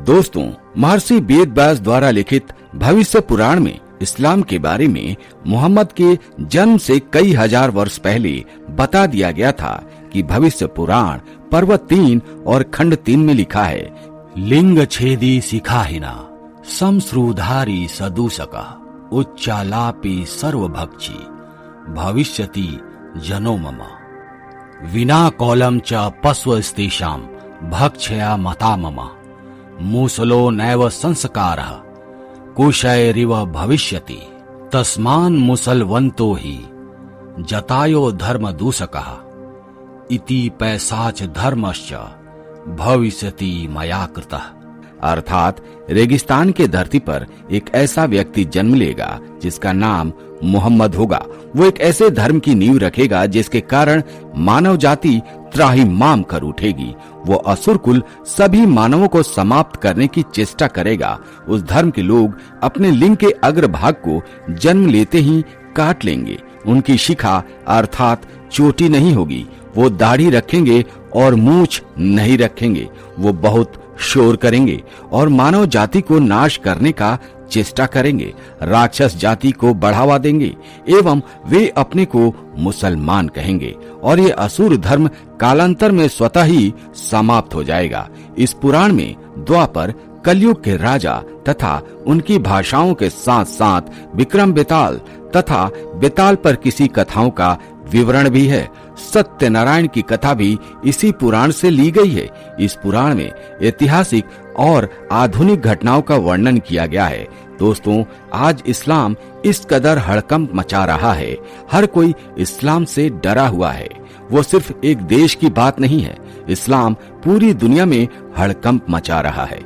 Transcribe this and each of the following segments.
दोस्तों, महर्षि वेद व्यास द्वारा लिखित भविष्य पुराण में इस्लाम के बारे में मोहम्मद के जन्म से कई हजार वर्ष पहले बता दिया गया था कि भविष्य पुराण पर्व 3 और खंड 3 में लिखा है, लिंग छेदी शिखाहिना समश्रुधारी सदूषका उच्चालापी सर्वभक्षी भविष्यति जनो मम विना कौलम च पश्वस्तेषाम भक्षया मता मम मूसलो नैव संस्कारः कुशैरिव भविष्यति तस्मान् मुसलवन्तो हि जतायो धर्म दूषकः इति पैसाच धर्मश्च भविष्यति मया कृतः। अर्थात रेगिस्तान के धरती पर एक ऐसा व्यक्ति जन्म लेगा जिसका नाम मोहम्मद होगा। वो एक ऐसे धर्म की नींव रखेगा जिसके कारण मानव जाति त्राहिमाम कर उठेगी। वो असुर कुल सभी मानवों को समाप्त करने की चेष्टा करेगा। उस धर्म के लोग अपने लिंग के अग्रभाग को जन्म लेते ही काट लेंगे। उनकी शिखा अर्थात चोटी नहीं होगी। वो दाढ़ी रखेंगे और मूछ नहीं रखेंगे। वो बहुत शोर करेंगे और मानव जाति को नाश करने का चेष्टा करेंगे। राक्षस जाति को बढ़ावा देंगे एवं वे अपने को मुसलमान कहेंगे और ये असुर धर्म कालांतर में स्वतः ही समाप्त हो जाएगा। इस पुराण में द्वापर कलयुग के राजा तथा उनकी भाषाओं के साथ साथ विक्रम बेताल तथा बेताल पर किसी कथाओं का विवरण भी है। सत्यनारायण की कथा भी इसी पुराण से ली गई है। इस पुराण में ऐतिहासिक और आधुनिक घटनाओं का वर्णन किया गया है। दोस्तों, आज इस्लाम इस कदर हड़कंप मचा रहा है। हर कोई इस्लाम से डरा हुआ है। वो सिर्फ एक देश की बात नहीं है, इस्लाम पूरी दुनिया में हड़कंप मचा रहा है।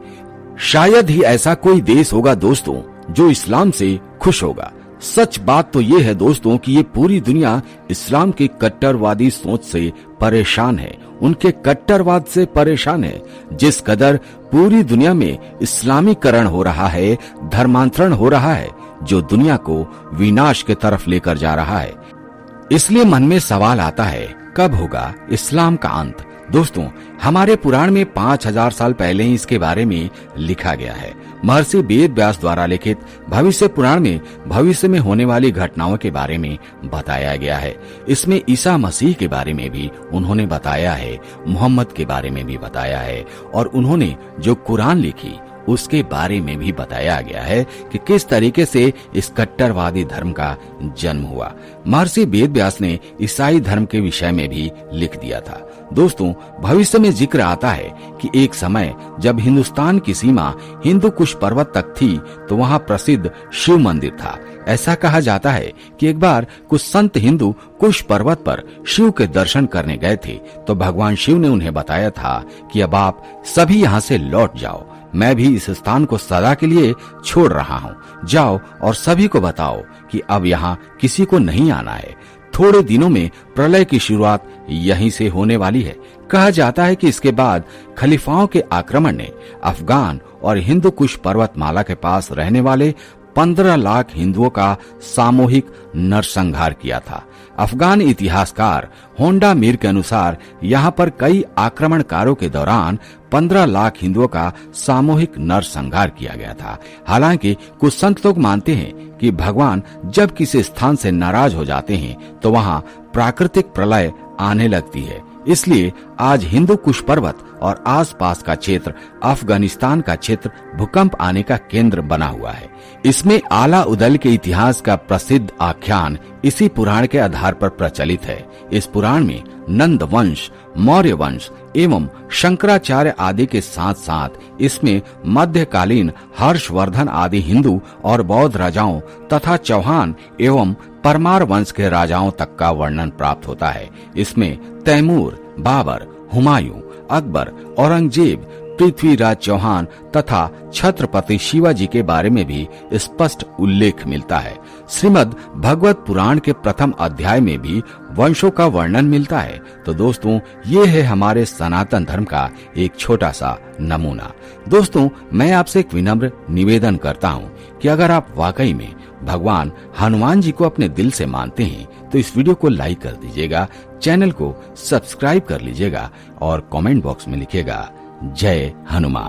शायद ही ऐसा कोई देश होगा दोस्तों जो इस्लाम से खुश होगा। सच बात तो ये है दोस्तों कि ये पूरी दुनिया इस्लाम की कट्टरवादी सोच से परेशान है, उनके कट्टरवाद से परेशान है। जिस कदर पूरी दुनिया में इस्लामीकरण हो रहा है, धर्मांतरण हो रहा है, जो दुनिया को विनाश की तरफ लेकर जा रहा है। इसलिए मन में सवाल आता है, कब होगा इस्लाम का अंत? दोस्तों, हमारे पुराण में 5000 साल पहले ही इसके बारे में लिखा गया है। महर्षि वेद व्यास द्वारा लिखित भविष्य पुराण में भविष्य में होने वाली घटनाओं के बारे में बताया गया है। इसमें ईसा मसीह के बारे में भी उन्होंने बताया है, मोहम्मद के बारे में भी बताया है और उन्होंने जो कुरान लिखी उसके बारे में भी बताया गया है कि किस तरीके से इस कट्टरवादी धर्म का जन्म हुआ। महर्षि वेद व्यास ने ईसाई धर्म के विषय में भी लिख दिया था। दोस्तों, भविष्य में जिक्र आता है कि एक समय जब हिंदुस्तान की सीमा हिंदू कुश पर्वत तक थी तो वहाँ प्रसिद्ध शिव मंदिर था। ऐसा कहा जाता है कि एक बार कुछ संत हिंदू कुश पर्वत पर शिव के दर्शन करने गए थे तो भगवान शिव ने उन्हें बताया था कि अब आप सभी यहाँ से लौट जाओ, मैं भी इस स्थान को सदा के लिए छोड़ रहा हूँ। जाओ और सभी को बताओ कि अब यहाँ किसी को नहीं आना है। थोड़े दिनों में प्रलय की शुरुआत यहीं से होने वाली है। कहा जाता है कि इसके बाद खलीफाओं के आक्रमण ने अफगान और हिंदू कुश पर्वतमाला के पास रहने वाले 15 लाख हिंदुओं का सामूहिक नरसंहार किया था। अफगान इतिहासकार होंडा मीर के अनुसार यहाँ पर कई आक्रमणकारों के दौरान 15 लाख हिंदुओं का सामूहिक नरसंहार किया गया था। हालांकि कुछ संत लोग मानते हैं कि भगवान जब किसी स्थान से नाराज हो जाते हैं तो वहाँ प्राकृतिक प्रलय आने लगती है। इसलिए आज हिंदू कुश पर्वत और आसपास का क्षेत्र अफगानिस्तान का क्षेत्र भूकंप आने का केंद्र बना हुआ है। इसमें आला उदल के इतिहास का प्रसिद्ध आख्यान इसी पुराण के आधार पर प्रचलित है। इस पुराण में नंद वंश, मौर्य वंश एवं शंकराचार्य आदि के साथ साथ इसमें मध्यकालीन हर्षवर्धन आदि हिंदू और बौद्ध राजाओं तथा चौहान एवं परमार वंश के राजाओं तक का वर्णन प्राप्त होता है। इसमें तैमूर, बाबर, हुमायूं, अकबर, औरंगजेब, पृथ्वीराज चौहान तथा छत्रपति शिवाजी के बारे में भी स्पष्ट उल्लेख मिलता है। श्रीमद् भगवत पुराण के प्रथम अध्याय में भी वंशों का वर्णन मिलता है। तो दोस्तों, ये है हमारे सनातन धर्म का एक छोटा सा नमूना। दोस्तों, मैं आपसे एक विनम्र निवेदन करता हूँ कि अगर आप वाकई में भगवान हनुमान जी को अपने दिल से मानते हैं तो इस वीडियो को लाइक कर दीजिएगा, चैनल को सब्सक्राइब कर लीजिएगा और कमेंट बॉक्स में लिखिएगा जय हनुमान।